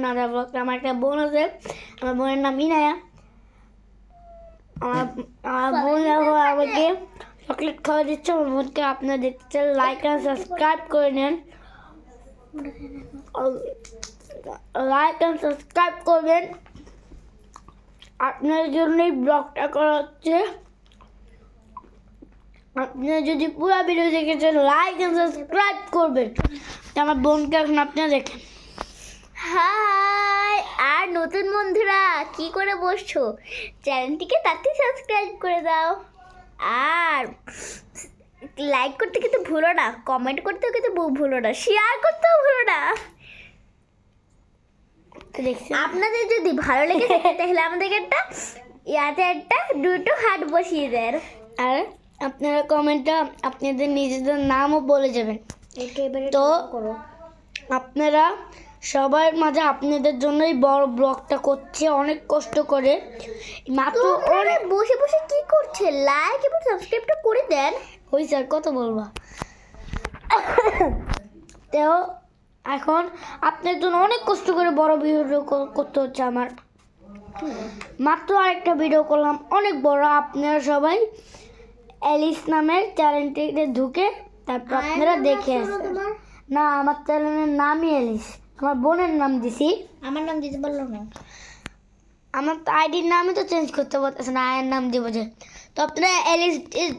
নাদা blog. আমার একটা বোন আছে, আমার বোনের নাম ইনায়া। আমার বোন আমাকে চকলেট খাওয়া দিচ্ছে। আমার বোনকে আপনারা দেখতে লাইক আর সাবস্ক্রাইব করে নেন, লাইক অ্যান্ড সাবস্ক্রাইব করবেন। আপনার জন্যই ব্লগটা করা হচ্ছে। আপনারা যদি পুরো ভিডিও দেখেছেন লাইক অ্যান্ড সাবস্ক্রাইব করবেন। আমার বোনকে এখন আপনারা দেখেন। হাই, আর নতুন বন্ধুরা কি করে বসছো, চ্যানেলটিকে তাড়াতাড়ি সাবস্ক্রাইব করে দাও, আর লাইক করতে কিন্তু ভুলো না, কমেন্ট করতেও কিন্তু ভুলো না, শেয়ার করতেও ভুলো না। দেখছি আপনাদের যদি ভালো লেগে থাকে তাহলে আমাদেরকে একটা দুটো হাত বসিয়ে দেন। আর আপনারা কমেন্টে আপনাদের নিজেদের নামও বলে যাবেন। তো আপনারা সবার মাঝে আপনাদের জন্যই বড় ব্লগটা করছে, অনেক কষ্ট করে। মাত্র অনেক বসে বসে কি করছে, লাইক এবং সাবস্ক্রাইবটা করে দেন। ওই স্যার কত বলবো। তো এখন আপনার জন্য অনেক কষ্ট করে বড় ভিডিও করতে হচ্ছে আমার। মাত্র আরেকটা ভিডিও করলাম অনেক বড়। আপনারা সবাই অ্যালিস নামের চ্যানেলটিতে ঢুকে তারপর আপনারা দেখে আসবেন। না, আমার চ্যানেলের নামই অ্যালিস, আমার বোনের নাম দিছি। আমার নাম দিতে পারলো না, আমার তো আইডির নামই তো চেঞ্জ করতে পারতেছে না, আয়ের নাম দিব যে। তো আপনারা অ্যালিস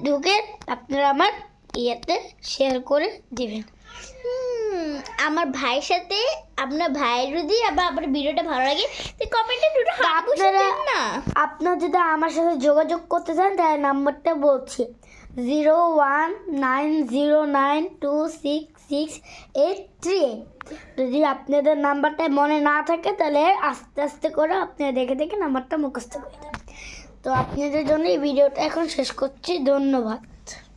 ঢুকে আপনারা আমার ইয়েতে শেয়ার করে দিবেন। আমার ভাইয়ের সাথে আপনার ভাইয়ের যদি আবার আমার ভিডিওটা ভালো লাগে তো কমেন্টে দুটো হাত বসিয়ে আপনারা দেন না। আপনারা যদি আমার সাথে যোগাযোগ করতে চান তাহলে নাম্বারটা বলছি 019092666838। যদি আপনাদের নাম্বারটা মনে না থাকে তাহলে আস্তে আস্তে করে আপনারা দেখে দেখে নাম্বারটা মুখস্থ করে দেবেন। তো আপনাদের জন্য এই ভিডিওটা এখন শেষ করছি। ধন্যবাদ।